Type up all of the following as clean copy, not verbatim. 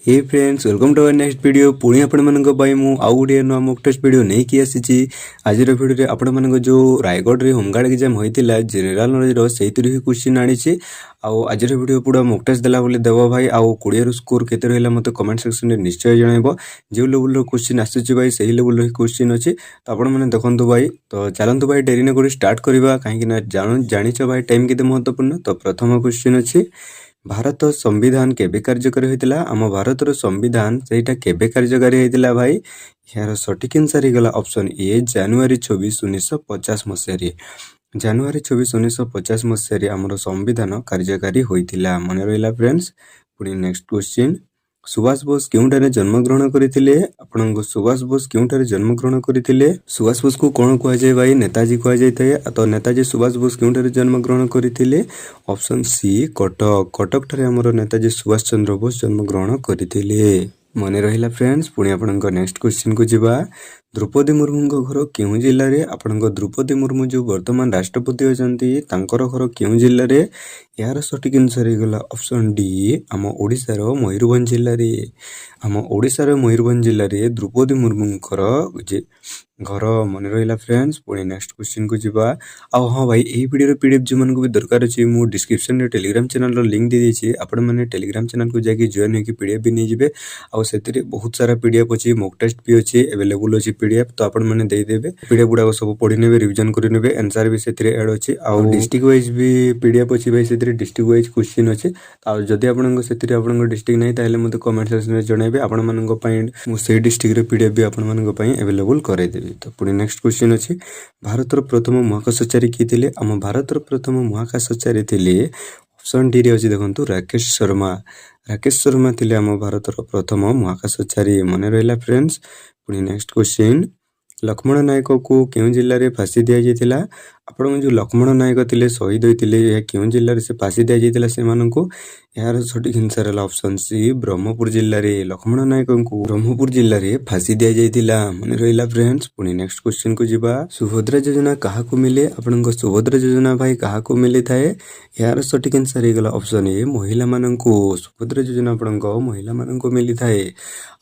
Hey friends welcome to our next video पुणी आपण मानक पई मु आउ गुटे नुआ मॉक टेस्ट वीडियो नै कि आसीची आज रो वीडियो रे आपण मानक जो रायगढ़ रे होमगार्ड एग्जाम होइतिला जनरल नॉलेज रो सेहितुर ही क्वेश्चन आनीची आउ आज रो वीडियो पूरा मॉक टेस्ट देला बोली देबो भाई आउ 20 रो स्कोर केते रहला मते कमेंट सेक्शन रे निश्चय जणाइबो जे लेवल रो क्वेश्चन आसीची भाई सही लेवल रो क्वेश्चन अछि तो आपण माने देखंतु भाई तो चलंतु भाई डेरी न करी स्टार्ट करबा काहे कि ना जानिचो भाई टाइम केते महत्वपूर्ण तो प्रथम क्वेश्चन अछि भारत संविधान केबे कार्यकारी होइतिला आम भारत रो संविधान सेटा केबे कार्यकारी होइतिला भाई यार सटीक आंसर गला ऑप्शन ए जनवरी 24 1950 मसिया रे जनवरी 24 1950 मसिया रे हमरो संविधान कार्यकारी होइतिला मने रहिला फ्रेंड्स पुनी नेक्स्ट क्वेश्चन सुभाष बोस केउंटारे जन्म ग्रहण करिथिले आपनको सुभाष बोस केउंटारे जन्म ग्रहण करिथिले सुभाष बोस को कोन कुआ जाय भाई नेताजी कुआ जायते तो नेताजी सुभाष बोस केउंटारे जन्म ग्रहण करिथिले ऑप्शन सी कटक कटक ठारे हमरो नेताजी सुभाष चंद्र बोस जन्म ग्रहण करिथिले मने रहिला फ्रेंड्स पुनी आपनको नेक्स्ट क्वेश्चन को जिबा द्रौपदी मुर्मू घर केउ जिल्ला रे आपनको द्रौपदी मुर्मू जो वर्तमान राष्ट्रपति होचंती तांकर घर केउ जिल्ला रे यार सटीक आंसर गला ऑप्शन डी हम ओडिसा रो मयूरभंज जिल्ला रे हम ओडिसा रो मयूरभंज जिल्ला रे द्रौपदी मुर्मू घर मन रहिला फ्रेंड्स पुनी नेक्स्ट क्वेश्चन को जिबा आ हां भाई एही वीडियो रो पीडीएफ जे मन को भी दरकार अछि मु डिस्क्रिप्शन रे टेलीग्राम चैनल रो लिंक दे देछि आपण माने टेलीग्राम चैनल को जाके जॉइन होके पीडीएफ भी नै जिवे आ सेतिरे बहुत सारा पीडीएफ अछि मॉक टेस्ट भी अछि अवेलेबल अछि पीडीएफ तो आपण माने दे देबे पीडीएफ गुडा को सब पढि नेबे रिवीजन करि नेबे आंसर भी सेतिरे ऐड अछि आ डिस्ट्रिक्ट वाइज भी पीडीएफ अछि भाई सेतिरे डिस्ट्रिक्ट वाइज क्वेश्चन अछि आ जदि आपण को सेतिरे आपण को डिस्ट्रिक्ट नै ताले मते कमेंट सेक्शन में जणाइबे आपण मानन को पई मु सेही डिस्ट्रिक्ट रे पीडीएफ भी आपण मानन को पई अवेलेबल करै देबे तो पुनी नेक्स्ट क्वेश्चन अछि भारत रो प्रथम महाकाशचारी की थिले हम भारत रो प्रथम महाकाशचारी थिले ऑप्शन डी रे अछि देखंतु राकेश शर्मा थिले हम भारत रो प्रथम महाकाशचारी मने रहिला फ्रेंड्स पुनी नेक्स्ट क्वेश्चन लक्ष्मण नायक को केउ जिल्ला रे फांसी दिया जायतिला आपण जो लक्ष्मण नायक थिले शहीद होइतिले या केउ जिल्ला रे से फांसी दिया जायतिला से माननको यार सटीक आंसर है ऑप्शन सी ब्रह्मपुर जिल्ला रे लक्ष्मण नायक को ब्रह्मपुर जिल्ला रे फांसी दिया जायतिला मने रहिला फ्रेंड्स पुनी नेक्स्ट क्वेश्चन को जिबा सुभद्रा योजना काहा को मिले आपनको सुभद्रा योजना भाई काहा को मिले थाए यार सटीक आंसर हे गला ऑप्शन ए महिला माननको सुभद्रा योजना आपनको महिला माननको मिली थाए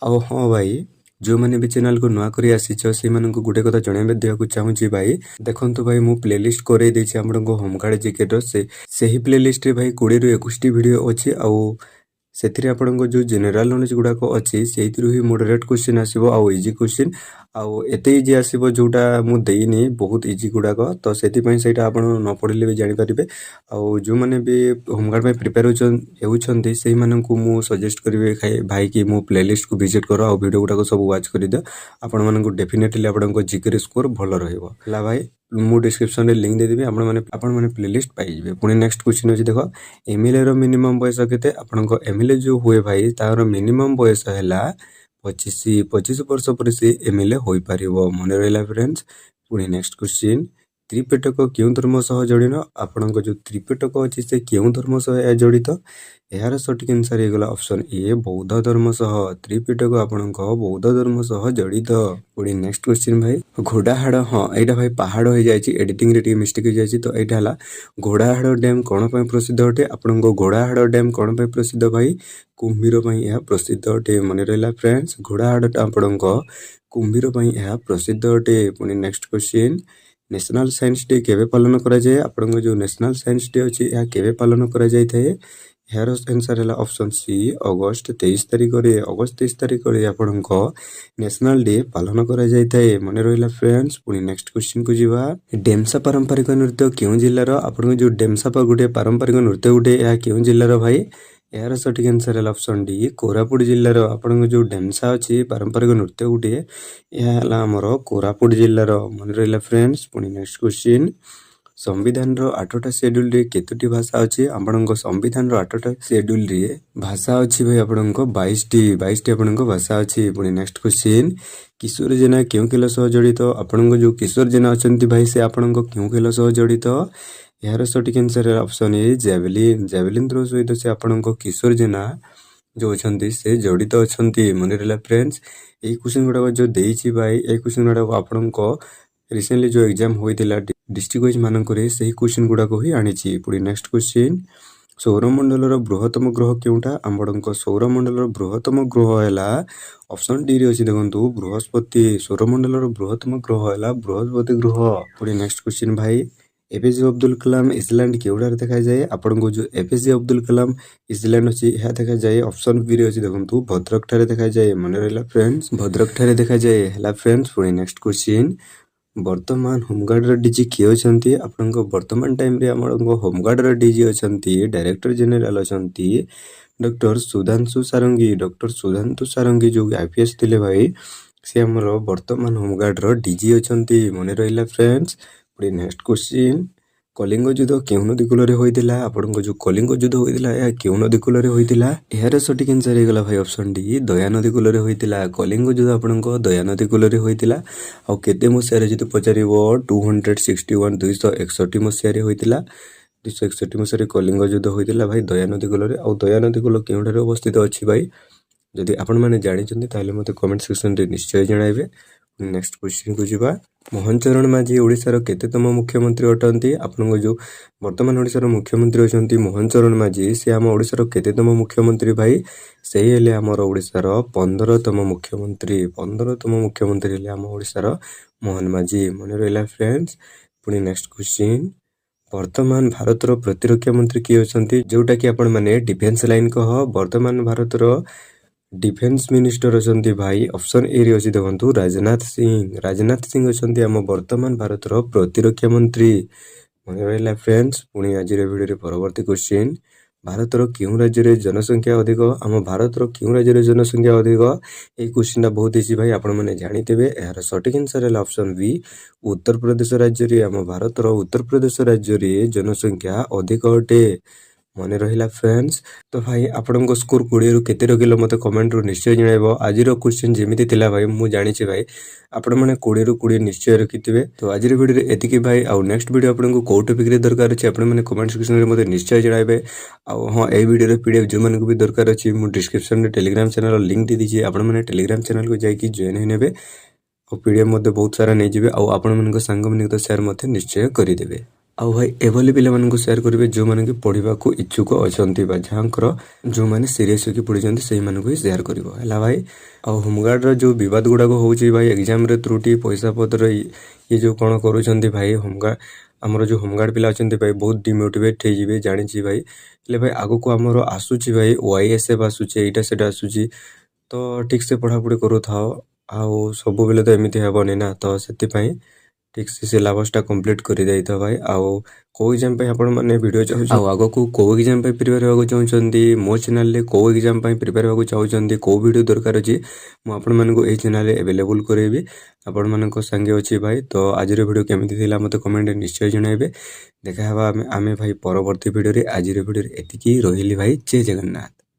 आ हां भाई जो माने भी चैनल को नुआ करी आसीछ से मानन को गुटे कथा जणाबे देहकु चाहू छी भाई देखंतु भाई मु प्लेलिस्ट करे देछि हमन को होमगार्ड जीके रो सेही प्लेलिस्ट रे भाई 20 ରୁ 21 वीडियो अछि आ सेथिरे आपन को जो जनरल नॉलेज गुडा को अछि सेहितिरु ही मॉडरेट क्वेश्चन आसीबो आ इजी क्वेश्चन आ एते इजी आसीबो जोटा मु देइनी बहुत इजी गुडा को तो सेति पई सेटा आपन न पढिले भी जानि परिबे आ जो माने भी होमगार्ड में प्रिपेयर हेउछंती सेही मानन को मु सजेस्ट करिवे भाई कि मु प्लेलिस्ट को विजिट करो आ वीडियो गुडा को सब वाच करि दे आपन मानन को डेफिनेटली आपन को जीके स्कोर भलो रहइबो ला भाई मु डिस्क्रिप्शन रे लिंक दे देबी आपन माने प्लेलिस्ट पाइ जिवे पुनी नेक्स्ट क्वेश्चन अछि देखो एमएलए रो मिनिमम बयस केते आपन को एमएलए जो हुए भाई तार मिनिमम बयस हैला 25 वर्ष पर से एमएलए होई परिबो मने रहला फ्रेंड्स पुनी नेक्स्ट क्वेश्चन त्रिपिटक केउ धर्म सह जडित आपन को जो त्रिपिटक अछि से केउ धर्म सह जडित यार सटीक आंसर हे गला ऑप्शन ए बौद्ध धर्म सह त्रिपिटक आपन को बौद्ध धर्म सह जडित पुनी नेक्स्ट क्वेश्चन भाई घोड़ाहाड़ हां एटा भाई पहाड़ हो जायछि एडिटिंग रे टी मिस्टेक हो जायछि तो एटा हला घोड़ाहाड़ डैम कोन पय प्रसिद्ध होटे आपन को घोड़ाहाड़ डैम कोन पय प्रसिद्ध भाई कुंभीर पय यह प्रसिद्ध होटे मने रहला फ्रेंड्स घोड़ाहाड़ आपन को कुंभीर पय यह प्रसिद्ध होटे पुनी next question national science day केबे पालन करा जाय आपन को जो नेशनल साइंस डे अछि या केबे पालन करा जाय थाए यार आंसर है ऑप्शन सी अगस्त 23 तारिख रे अगस्त 23 तारिख रे आपन को नेशनल डे पालन करा जाय थाए मने रहिला फ्रेंड्स पुनी नेक्स्ट क्वेश्चन को जिबा डेमसा पारंपरिक नृत्य केउ जिल्ला रो आपन को जो डेमसा पा गुटे पारंपरिक नृत्य गुटे या केउ जिल्ला रो भाई यार सटीक आंसर है ऑप्शन डी कोरापुट जिल्ला रो आपन को जो डेमसा अछि पारंपरिक नृत्य गुटे या हला हमरो कोरापुट जिल्ला रो मने रहिला फ्रेंड्स पुनी नेक्स्ट क्वेश्चन संविधान रो 8टा शेड्यूल रे केतोटी भाषा अछि आपन को संविधान रो 8टा शेड्यूल रे भाषा अछि भाई आपन को 22टी आपन को भाषा अछि पुनी नेक्स्ट क्वेश्चन किशोर जेना केउ खेल सह जडित आपन को जो किशोर जेना अछंती भाई से आपन को केउ खेल सह जडित यार सटीक आंसर है ऑप्शन ए जेवलिन थ्रो सहित से आपन को किशोर जेना जो अछंती से जडित अछंती मने रहला फ्रेंड्स ए क्वेश्चन गुडा जो देइछि भाई ए क्वेश्चन गुडा आपन को रिसेंटली जो एग्जाम होइतिला डिस्ट्रिक्ट वाइज मानन करे सही क्वेश्चन गुडा को ही आनिछि पुनी नेक्स्ट क्वेश्चन ସୌରମଣ୍ଡଳର ବୃହତ୍ତମ ଗ୍ରହ କେଉଁଟା? ଆପଣଙ୍କ ସୌରମଣ୍ଡଳର ବୃହତ୍ତମ ଗ୍ରହ ହେଲା ଅପସନ୍ ଡି ରେ ଅଛି ଦେଖନ୍ତୁ ବୃହସ୍ପତି। ସୌରମଣ୍ଡଳର ବୃହତ୍ତମ ଗ୍ରହ ହେଲା ବୃହସ୍ପତି ଗ୍ରହ। ପୁଣି ନେକ୍ସଟ କ୍ୱେଶ୍ଚିନ୍ ଭାଇ, ଏପିଜେ ଅବଦୁଲ କଲାମ ଇସଲାଣ୍ଡ କେଉଁଠାରେ ଦେଖାଯାଏ? ଆପଣଙ୍କୁ ଯେଉଁ ଏପିଜେ ଅବଦୁଲ କଲାମ ଇସଲାଣ୍ଡ ଅଛି ଏହା ଦେଖାଯାଏ ଅପସନ୍ ବି ରେ ଅଛି ଦେଖନ୍ତୁ ଭଦ୍ରକ ଠାରେ ଦେଖାଯାଏ। ମନେ ରହିଲା ଫ୍ରେଣ୍ଡସ୍, ଭଦ୍ରକ ଠାରେ ଦେଖାଯାଏ। ହେଲା ଫ୍ରେଣ୍ଡସ୍, ପୁଣି ନେକ୍ସଟ କ୍ୱେଶ୍ଚିନ୍, ବର୍ତ୍ତମାନ ହୋମଗାର୍ଡର ଡିଜି କିଏ ଅଛନ୍ତି? ଆପଣଙ୍କ ବର୍ତ୍ତମାନ ଟାଇମରେ ଆପଣଙ୍କ ହୋମଗାର୍ଡର ଡିଜି ଅଛନ୍ତି ଡାଇରେକ୍ଟର ଜେନେରାଲ ଅଛନ୍ତି ଡକ୍ଟର ସୁଧାଂଶୁ ସାରଙ୍ଗୀ। ଡକ୍ଟର ସୁଧାଂଶୁ ସାରଙ୍ଗୀ ଯେଉଁ IPS ଥିଲେ ଭାଇ ସେ ଆମର ବର୍ତ୍ତମାନ ହୋମଗାର୍ଡର ଡିଜି ଅଛନ୍ତି। ମନେ ରହିଲା ଫ୍ରେଣ୍ଡସ୍। ପୁଣି ନେକ୍ସଟ କ୍ୱେଶ୍ଚିନ୍, କଳିଙ୍ଗ ଯୁଦ୍ଧ କେଉଁ ନଦୀ କୂଳରେ ହୋଇଥିଲା? ଆପଣଙ୍କ ଯେଉଁ କଳିଙ୍ଗ ଯୁଦ୍ଧ ହୋଇଥିଲା ଏହା କେଉଁ ନଦୀ କୂଳରେ ହୋଇଥିଲା? ଏହାର ସଠିକ ଆନ୍ସର ହେଇଗଲା ଭାଇ ଅପସନ୍ ଡି ଦୟା ନଦୀ କୂଳରେ ହୋଇଥିଲା। କଳିଙ୍ଗ ଯୁଦ୍ଧ ଆପଣଙ୍କ ଦୟା ନଦୀ କୂଳରେ ହୋଇଥିଲା। ଆଉ କେତେ ମସିହାରେ ଯଦି ପଚାରିବ 261 261 ମସିହାରେ ହୋଇଥିଲା। 261 ମସିହାରେ କଳିଙ୍ଗ ଯୁଦ୍ଧ ହୋଇଥିଲା ଭାଇ ଦୟା ନଦୀ କୂଳରେ। ଆଉ ଦୟା ନଦୀ କୂଳ କେଉଁଠାରେ ଅବସ୍ଥିତ ଅଛି ଭାଇ? ଯଦି ଆପଣମାନେ ଜାଣିଛନ୍ତି ତାହେଲେ ମୋତେ କମେଣ୍ଟ ସେକ୍ସନରେ ନିଶ୍ଚୟ ଜଣାଇବେ। ନେକ୍ସଟ କ୍ୱେଶ୍ଚିନ୍କୁ ଯିବା, ମୋହନ ଚରଣ ମାଝୀ ଓଡ଼ିଶାର କେତେତମ ମୁଖ୍ୟମନ୍ତ୍ରୀ ଅଟନ୍ତି? ଆପଣଙ୍କ ଯେଉଁ ବର୍ତ୍ତମାନ ଓଡ଼ିଶାର ମୁଖ୍ୟମନ୍ତ୍ରୀ ଅଛନ୍ତି ମୋହନ ଚରଣ ମାଝୀ ସେ ଆମ ଓଡ଼ିଶାର କେତେତମ ମୁଖ୍ୟମନ୍ତ୍ରୀ ଭାଇ? ସେଇ ହେଲେ ଆମର ଓଡ଼ିଶାର 15ତମ ମୁଖ୍ୟମନ୍ତ୍ରୀ। 15ତମ ମୁଖ୍ୟମନ୍ତ୍ରୀ ହେଲେ ଆମ ଓଡ଼ିଶାର ମୋହନ ମାଝୀ। ମନେ ରହିଲା ଫ୍ରେଣ୍ଡସ୍। ପୁଣି ନେକ୍ସଟ କ୍ୱେଶ୍ଚିନ୍, ବର୍ତ୍ତମାନ ଭାରତର ପ୍ରତିରକ୍ଷା ମନ୍ତ୍ରୀ କିଏ ଅଛନ୍ତି? ଯେଉଁଟାକି ଆପଣମାନେ ଡିଫେନ୍ସ ଲାଇନ୍ କହ। ବର୍ତ୍ତମାନ ଭାରତର ଡିଫେନ୍ସ ମିନିଷ୍ଟର ଅଛନ୍ତି ଭାଇ ଅପସନ୍ ଏ ରେ ଅଛି ଦେଖନ୍ତୁ ରାଜନାଥ ସିଂ। ରାଜନାଥ ସିଂ ଅଛନ୍ତି ଆମ ବର୍ତ୍ତମାନ ଭାରତର ପ୍ରତିରକ୍ଷା ମନ୍ତ୍ରୀ। ମନେ ରହିଲା ଫ୍ରେଣ୍ଡସ୍। ପୁଣି ଆଜିର ଭିଡ଼ିଓରେ ପରବର୍ତ୍ତୀ କ୍ୱେଶ୍ଚିନ୍, ଭାରତର କେଉଁ ରାଜ୍ୟରେ ଜନସଂଖ୍ୟା ଅଧିକ? ଆମ ଭାରତର କେଉଁ ରାଜ୍ୟରେ ଜନସଂଖ୍ୟା ଅଧିକ? ଏଇ କ୍ୱେଶ୍ଚିନ୍ଟା ବହୁତ ଇଜି ଭାଇ ଆପଣମାନେ ଜାଣିଥିବେ। ଏହାର ସଠିକ ଆନ୍ସର ହେଲା ଅପସନ୍ ବି ଉତ୍ତରପ୍ରଦେଶ ରାଜ୍ୟରେ। ଆମ ଭାରତର ଉତ୍ତରପ୍ରଦେଶ ରାଜ୍ୟରେ ଜନସଂଖ୍ୟା ଅଧିକ ଅଟେ। ମନେ ରହିଲା ଫ୍ରେଣ୍ଡସ୍। ତ ଭାଇ ଆପଣଙ୍କ ସ୍କୋର 20ରୁ କେତେ ରଖିଲ ମୋତେ କମେଣ୍ଟରୁ ନିଶ୍ଚୟ ଜଣାଇବ। ଆଜିର କ୍ୱେଶ୍ଚିନ୍ ଯେମିତି ଥିଲା ଭାଇ ମୁଁ ଜାଣିଛି ଭାଇ ଆପଣମାନେ 20ରୁ 20 ନିଶ୍ଚୟ ରଖିଥିବେ। ତ ଆଜିର ଭିଡ଼ିଓରେ ଏତିକି ଭାଇ। ଆଉ ନେକ୍ସଟ ଭିଡ଼ିଓ ଆପଣଙ୍କୁ କେଉଁ ଟପିକରେ ଦରକାର ଅଛି ଆପଣମାନେ କମେଣ୍ଟ ସେକ୍ସନରେ ମୋତେ ନିଶ୍ଚୟ ଜଣାଇବେ। ଆଉ ହଁ, ଏଇ ଭିଡ଼ିଓର PDF ଯେଉଁମାନଙ୍କୁ ବି ଦରକାର ଅଛି ମୁଁ ଡିସ୍କ୍ରିପ୍ସନରେ ଟେଲିଗ୍ରାମ ଚ୍ୟାନେଲର ଲିଙ୍କ ଦେଇଦେଇଛି। ଆପଣମାନେ ଟେଲିଗ୍ରାମ ଚ୍ୟାନେଲକୁ ଯାଇକି ଜଏନ୍ ହୋଇନେବେ। ଆଉ PDF ମଧ୍ୟ ବହୁତ ସାରା ନେଇଯିବେ। ଆଉ ଆପଣମାନଙ୍କ ସାଙ୍ଗମାନଙ୍କ ସହିତ ସେୟାର ମଧ୍ୟ ନିଶ୍ଚୟ କରିଦେବେ। ଆଉ ଭାଇ ଏଭଳି ପିଲାମାନଙ୍କୁ ସେୟାର କରିବେ ଯେଉଁମାନେ କି ପଢ଼ିବାକୁ ଇଚ୍ଛୁକ ଅଛନ୍ତି ବା ଯାହାଙ୍କର ଯେଉଁମାନେ ସିରିୟସ୍ ହୋଇକି ପଢ଼ିଛନ୍ତି ସେଇମାନଙ୍କୁ ହିଁ ସେୟାର କରିବ ହେଲା ଭାଇ। ଆଉ ହୋମଗାର୍ଡର ଯେଉଁ ବିବାଦ ଗୁଡ଼ାକ ହେଉଛି ଭାଇ ଏକ୍ଜାମରେ ତ୍ରୁଟି ପଇସା ପତ୍ର ଇଏ ଯେଉଁ କ'ଣ କରୁଛନ୍ତି ଭାଇ ହୋମଗାର୍ଡ ଆମର ଯେଉଁ ହୋମଗାର୍ଡ ପିଲା ଅଛନ୍ତି ଭାଇ ବହୁତ ଡିମୋଟିଭେଟ୍ ହେଇଯିବେ ଜାଣିଛି ଭାଇ। ହେଲେ ଭାଇ ଆଗକୁ ଆମର ଆସୁଛି ଭାଇ YSF ଆସୁଛି ଏଇଟା ସେଇଟା ଆସୁଛି ତ ଠିକ୍ସେ ପଢ଼ାପଢ଼ି କରୁଥାଅ। ଆଉ ସବୁବେଳେ ତ ଏମିତି ହେବନି ନା ତ ସେଥିପାଇଁ ଠିକ୍ସେ ସିଲାବସ୍ଟା କମ୍ପ୍ଲିଟ୍ କରିଦେଇଥାଅ ଭାଇ। ଆଉ କେଉଁ ଏକ୍ଜାମ୍ ପାଇଁ ଆପଣମାନେ ଭିଡ଼ିଓ ଚାହୁଁଛନ୍ତି ଆଉ ଆଗକୁ କେଉଁ ଏକ୍ଜାମ୍ ପାଇଁ ପ୍ରିପେୟାର ହେବାକୁ ଚାହୁଁଛନ୍ତି ମୋ ଚ୍ୟାନେଲରେ କେଉଁ ଏକ୍ଜାମ୍ ପାଇଁ ପ୍ରିପେୟାର ହେବାକୁ ଚାହୁଁଛନ୍ତି କେଉଁ ଭିଡ଼ିଓ ଦରକାର ଅଛି ମୁଁ ଆପଣମାନଙ୍କୁ ଏହି ଚ୍ୟାନେଲରେ ଆଭେଲେବୁଲ୍ କରାଇବି। ଆପଣମାନଙ୍କ ସାଙ୍ଗେ ଅଛି ଭାଇ। ତ ଆଜିର ଭିଡ଼ିଓ କେମିତି ଥିଲା ମୋତେ କମେଣ୍ଟରେ ନିଶ୍ଚୟ ଜଣାଇବେ। ଦେଖା ହେବା ଆମେ ଭାଇ ପରବର୍ତ୍ତୀ ଭିଡ଼ିଓରେ। ଆଜିର ଭିଡ଼ିଓରେ ଏତିକି ରହିଲି ଭାଇ। ଜୟ ଜଗନ୍ନାଥ।